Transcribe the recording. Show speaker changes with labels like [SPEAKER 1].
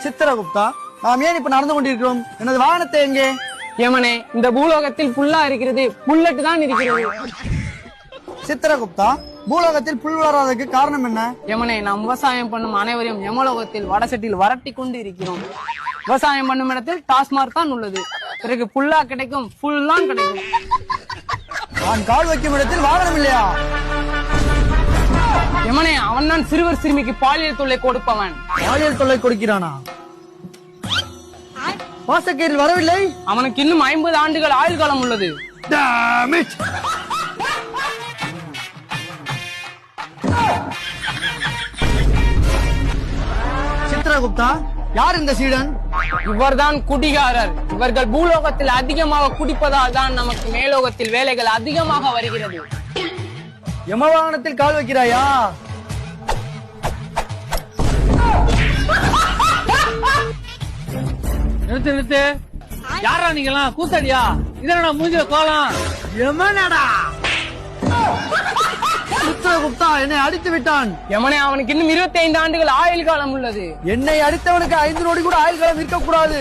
[SPEAKER 1] சித்திரகுப்தா, நாம் ஏன் இப்ப நடந்து கொண்டிருக்கிறோம்? எனது வாகனத்தை எங்கே?
[SPEAKER 2] யமனே, இந்த பூலோகத்தில் புல்லா இருக்கிறது, புல்லட்டு தான் இருக்கிறது.
[SPEAKER 1] சித்திரகுப்தா, பூலோகத்தில் புல் வளராததுக்கு காரணம் என்ன?
[SPEAKER 2] யமனே, நாம் விவசாயம் பண்ணும் அனைவரையும் யமலோகத்தில் வடசட்டில் வரட்டி கொண்டு இருக்கிறோம். விவசாயம் பண்ணும் இடத்தில் டாஸ்மார்க் தான் உள்ளது. பிறகு புல்லா கிடைக்கும், புல் தான் கிடைக்கும்.
[SPEAKER 1] நான் கால் வைக்கும் இடத்தில் வாகனம் இல்லையா?
[SPEAKER 2] யமனே, அவன் தான் சிறுவர் சிறுமிக்கு பாலியல் தொல்லை கொடுப்பவன்.
[SPEAKER 1] பாலியல் தொல்லை கொடுக்கிறானா? வாசக்கேரில் வரவில்லை.
[SPEAKER 2] அவனுக்கு இன்னும் 50 ஆண்டுகள் ஆயுள் காலம் உள்ளது.
[SPEAKER 1] சித்திரகுப்தா, யார் இந்த சீடன்?
[SPEAKER 2] இவர்தான் குடிகாரர். இவர்கள் பூலோகத்தில் அதிகமாக குடிப்பதால் தான் நமக்கு மேலோகத்தில் வேலைகள் அதிகமாக வருகிறது.
[SPEAKER 1] யமவாகனத்தில் கால் வைக்கிறாயா?
[SPEAKER 3] நிறுத்து நிறுத்து. யாரா நீங்களாம்? கூத்தடியா? இதனடா மூஞ்சில கோலம்?
[SPEAKER 1] யமனடா. சித்திரகுப்தா என்னை அடித்து விட்டான்.
[SPEAKER 2] யமனே, அவனுக்கு இன்னும் 25 ஆண்டுகள் ஆயுள் காலம் உள்ளது.
[SPEAKER 1] என்னை அடித்தவனுக்கு 5 நொடி கூட ஆயுள் காலம் இருக்க கூடாது.